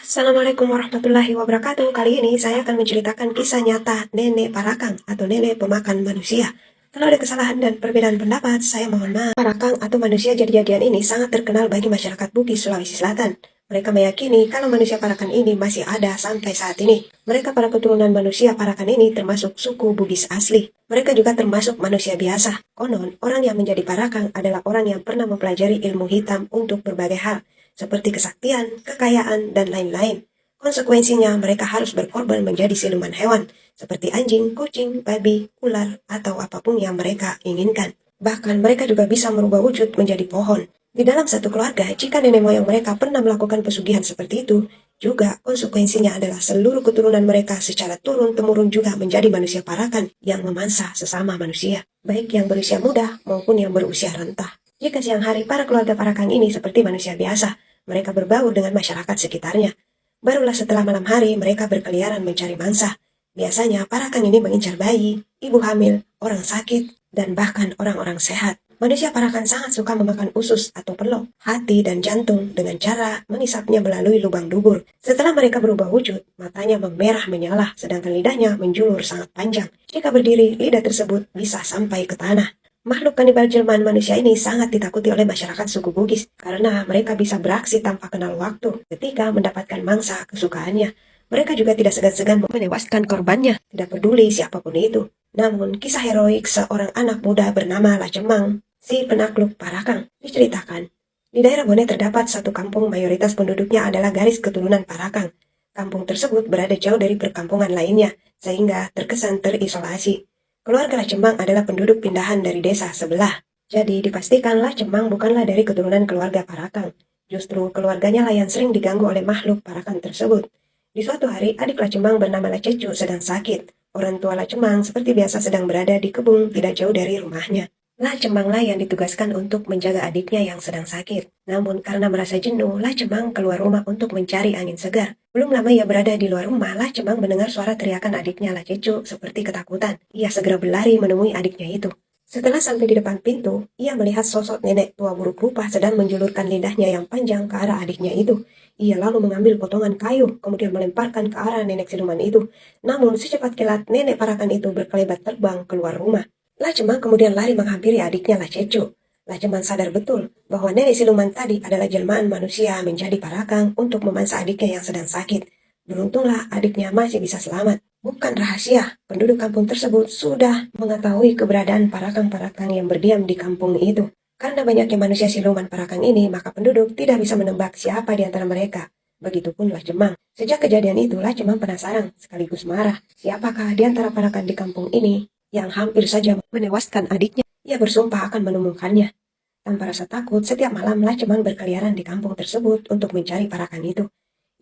Assalamualaikum warahmatullahi wabarakatuh. Kali ini saya akan menceritakan kisah nyata nenek parakang atau nenek pemakan manusia. Kalau ada kesalahan dan perbedaan pendapat, saya mohon maaf. Parakang atau manusia jadi-jadian ini sangat terkenal bagi masyarakat Bugis, Sulawesi Selatan. Mereka meyakini kalau manusia Parakan ini masih ada sampai saat ini. Mereka para keturunan manusia Parakan ini termasuk suku Bugis asli. Mereka juga termasuk manusia biasa. Konon, orang yang menjadi Parakan adalah orang yang pernah mempelajari ilmu hitam untuk berbagai hal, seperti kesaktian, kekayaan, dan lain-lain. Konsekuensinya, mereka harus berkorban menjadi siluman hewan, seperti anjing, kucing, babi, ular, atau apapun yang mereka inginkan. Bahkan mereka juga bisa merubah wujud menjadi pohon. Di dalam satu keluarga, jika nenek moyang mereka pernah melakukan pesugihan seperti itu, juga konsekuensinya adalah seluruh keturunan mereka secara turun-temurun juga menjadi manusia parakan yang memangsa sesama manusia, baik yang berusia muda maupun yang berusia renta. Jika siang hari para keluarga parakan ini seperti manusia biasa, mereka berbaur dengan masyarakat sekitarnya. Barulah setelah malam hari mereka berkeliaran mencari mangsa. Biasanya parakan ini mengincar bayi, ibu hamil, orang sakit, dan bahkan orang-orang sehat. Manusia parakan sangat suka memakan usus atau pelok, hati dan jantung dengan cara mengisapnya melalui lubang dubur. Setelah mereka berubah wujud, matanya memerah menyala, sedangkan lidahnya menjulur sangat panjang. Jika berdiri, lidah tersebut bisa sampai ke tanah. Makhluk kanibal jelmaan manusia ini sangat ditakuti oleh masyarakat suku Bugis karena mereka bisa beraksi tanpa kenal waktu ketika mendapatkan mangsa kesukaannya. Mereka juga tidak segan-segan menewaskan korbannya, tidak peduli siapapun itu. Namun, kisah heroik seorang anak muda bernama Lacemang, si penakluk Parakang, diceritakan. Di daerah Bone terdapat satu kampung mayoritas penduduknya adalah garis keturunan Parakang. Kampung tersebut berada jauh dari perkampungan lainnya, sehingga terkesan terisolasi. Keluarga Lacemang adalah penduduk pindahan dari desa sebelah. Jadi dipastikan Lacemang bukanlah dari keturunan keluarga Parakang. Justru keluarganya lah yang sering diganggu oleh makhluk Parakang tersebut. Di suatu hari, adik Lacemang bernama Lacecu sedang sakit. Orang tua Lacemang seperti biasa sedang berada di kebun tidak jauh dari rumahnya. Lacemanglah yang ditugaskan untuk menjaga adiknya yang sedang sakit. Namun karena merasa jenuh, Lacemang keluar rumah untuk mencari angin segar. Belum lama ia berada di luar rumah, Lacemang mendengar suara teriakan adiknya Lacecu seperti ketakutan. Ia segera berlari menemui adiknya itu. Setelah sampai di depan pintu, ia melihat sosok nenek tua buruk rupa sedang menjulurkan lidahnya yang panjang ke arah adiknya itu. Ia lalu mengambil potongan kayu, kemudian melemparkan ke arah nenek siluman itu. Namun secepat kilat, nenek parakan itu berkelebat terbang keluar rumah. Lacemang kemudian lari menghampiri adiknya Lacecu. Lacemang sadar betul bahwa nenek siluman tadi adalah jelmaan manusia menjadi parakang untuk memangsa adiknya yang sedang sakit. Beruntunglah adiknya masih bisa selamat. Bukan rahasia, penduduk kampung tersebut sudah mengetahui keberadaan parakang-parakang yang berdiam di kampung itu. Karena banyaknya manusia siluman parakang ini, maka penduduk tidak bisa menebak siapa di antara mereka. Begitupun Lacemang. Sejak kejadian itu, Lacemang penasaran sekaligus marah. Siapakah di antara parakang di kampung ini yang hampir saja menewaskan adiknya? Ia bersumpah akan menemukannya. Tanpa rasa takut, setiap malam Lacemang berkeliaran di kampung tersebut untuk mencari parakang itu.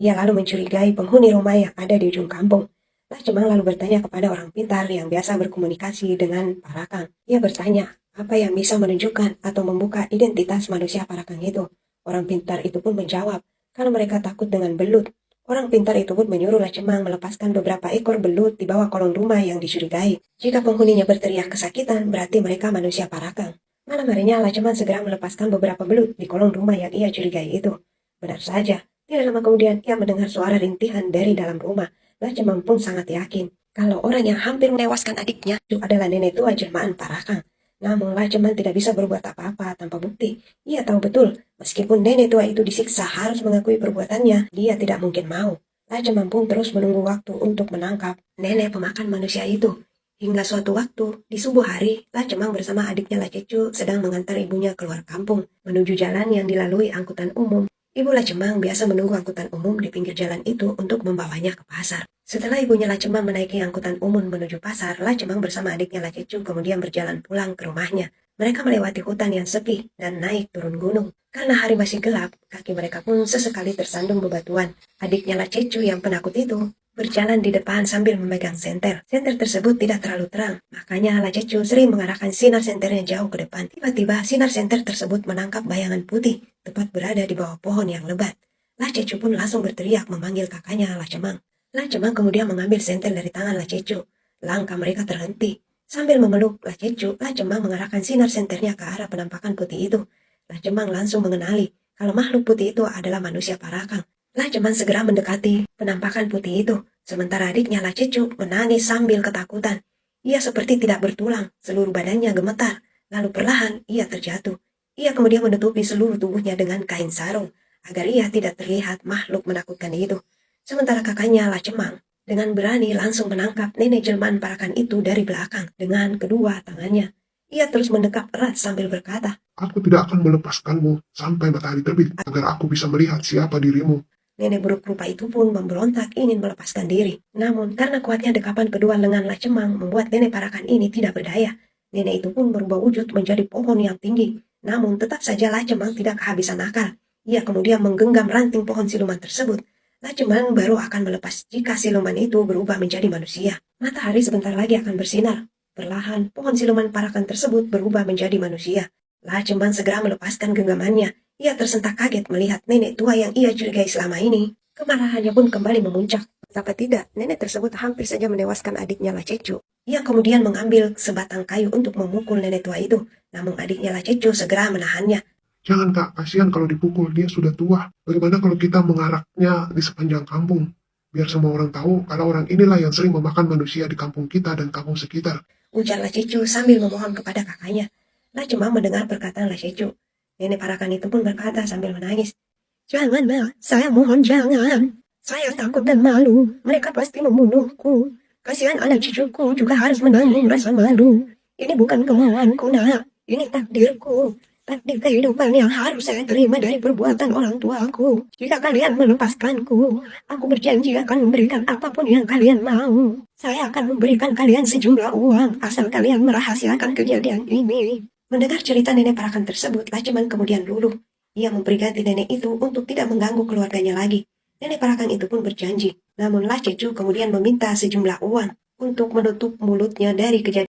Ia lalu mencurigai penghuni rumah yang ada di ujung kampung. Lacemang lalu bertanya kepada orang pintar yang biasa berkomunikasi dengan parakang. Ia bertanya, apa yang bisa menunjukkan atau membuka identitas manusia parakang itu? Orang pintar itu pun menjawab, kalau mereka takut dengan belut. Orang pintar itu pun menyuruh Lacemang melepaskan beberapa ekor belut di bawah kolong rumah yang dicurigai. Jika penghuninya berteriak kesakitan, berarti mereka manusia parakang. Malam harinya Lacemang segera melepaskan beberapa belut di kolong rumah yang ia curigai itu. Benar saja, tidak lama kemudian ia mendengar suara rintihan dari dalam rumah. Lacemang pun sangat yakin kalau orang yang hampir menewaskan adiknya itu adalah nenek tua jelmaan Parakang. Namun Lacemang tidak bisa berbuat apa-apa tanpa bukti. Ia tahu betul, meskipun nenek tua itu disiksa harus mengakui perbuatannya, dia tidak mungkin mau. Lacemang pun terus menunggu waktu untuk menangkap nenek pemakan manusia itu. Hingga suatu waktu, di subuh hari, Lacemang bersama adiknya Lacecu sedang mengantar ibunya keluar kampung, menuju jalan yang dilalui angkutan umum. Ibu Lacemang biasa menunggu angkutan umum di pinggir jalan itu untuk membawanya ke pasar. Setelah ibunya Lacemang menaiki angkutan umum menuju pasar, Lacemang bersama adiknya Lacecu kemudian berjalan pulang ke rumahnya. Mereka melewati hutan yang sepi dan naik turun gunung. Karena hari masih gelap, kaki mereka pun sesekali tersandung bebatuan. Adiknya Lacecu yang penakut itu berjalan di depan sambil memegang senter. Senter tersebut tidak terlalu terang, makanya Lacecu sering mengarahkan sinar senternya jauh ke depan. Tiba-tiba sinar senter tersebut menangkap bayangan putih, tepat berada di bawah pohon yang lebat. Lacecu pun langsung berteriak memanggil kakaknya Lacemang. Lacemang kemudian mengambil senter dari tangan Lacecu. Langkah mereka terhenti. Sambil memeluk Lacecu, Lacemang mengarahkan sinar senternya ke arah penampakan putih itu. Lacemang langsung mengenali kalau makhluk putih itu adalah manusia Parakang. Laceman segera mendekati penampakan putih itu, sementara adiknya Lacecu menangis sambil ketakutan. Ia seperti tidak bertulang, seluruh badannya gemetar, lalu perlahan ia terjatuh. Ia kemudian menutupi seluruh tubuhnya dengan kain sarung, agar ia tidak terlihat makhluk menakutkan itu. Sementara kakaknya Lacemang dengan berani langsung menangkap nenek jelmaan parakan itu dari belakang dengan kedua tangannya. Ia terus mendekat erat sambil berkata, Aku tidak akan melepaskanmu sampai matahari terbit, agar aku bisa melihat siapa dirimu. nenek buruk rupa itu pun memberontak ingin melepaskan diri. Namun karena kuatnya dekapan kedua lengan Lacemang membuat nenek parakan ini tidak berdaya. Nenek itu pun berubah wujud menjadi pohon yang tinggi. Namun tetap saja Lacemang tidak kehabisan akal. Ia kemudian menggenggam ranting pohon siluman tersebut. Lacemang baru akan melepas jika siluman itu berubah menjadi manusia. Matahari sebentar lagi akan bersinar. Perlahan, pohon siluman parakan tersebut berubah menjadi manusia. Lacemang segera melepaskan genggamannya. Ia tersentak kaget melihat nenek tua yang ia curigai selama ini. Kemarahannya pun kembali memuncak. Betapa tidak, nenek tersebut hampir saja menewaskan adiknya Lacecu. Ia kemudian mengambil sebatang kayu untuk memukul nenek tua itu. Namun adiknya Lacecu segera menahannya. Jangan kak, kasihan kalau dipukul, dia sudah tua. Bagaimana kalau kita mengaraknya di sepanjang kampung? Biar semua orang tahu kalau orang inilah yang sering memakan manusia di kampung kita dan kampung sekitar. Ujar Lacecu sambil memohon kepada kakaknya. Lacemang mendengar perkataan Lacecu. Nenek parakan itu pun berkata sambil menangis. Jangan, Ma. Saya mohon jangan. Saya takut dan malu. Mereka pasti membunuhku. Kasihan anak cucuku juga harus menanggung rasa malu. Ini bukan kemauanku, Nak. Ini takdirku. Takdir kehidupan yang harus saya terima dari perbuatan orang tuaku. Jika kalian melepaskanku, aku berjanji akan memberikan apapun yang kalian mau. Saya akan memberikan kalian sejumlah uang, asal kalian merahasiakan kejadian ini. Mendengar cerita nenek parakan tersebut, Lacemang kemudian luluh. Ia memperingatkan nenek itu untuk tidak mengganggu keluarganya lagi. Nenek parakan itu pun berjanji. Namun Lacecu kemudian meminta sejumlah uang untuk menutup mulutnya dari kejadian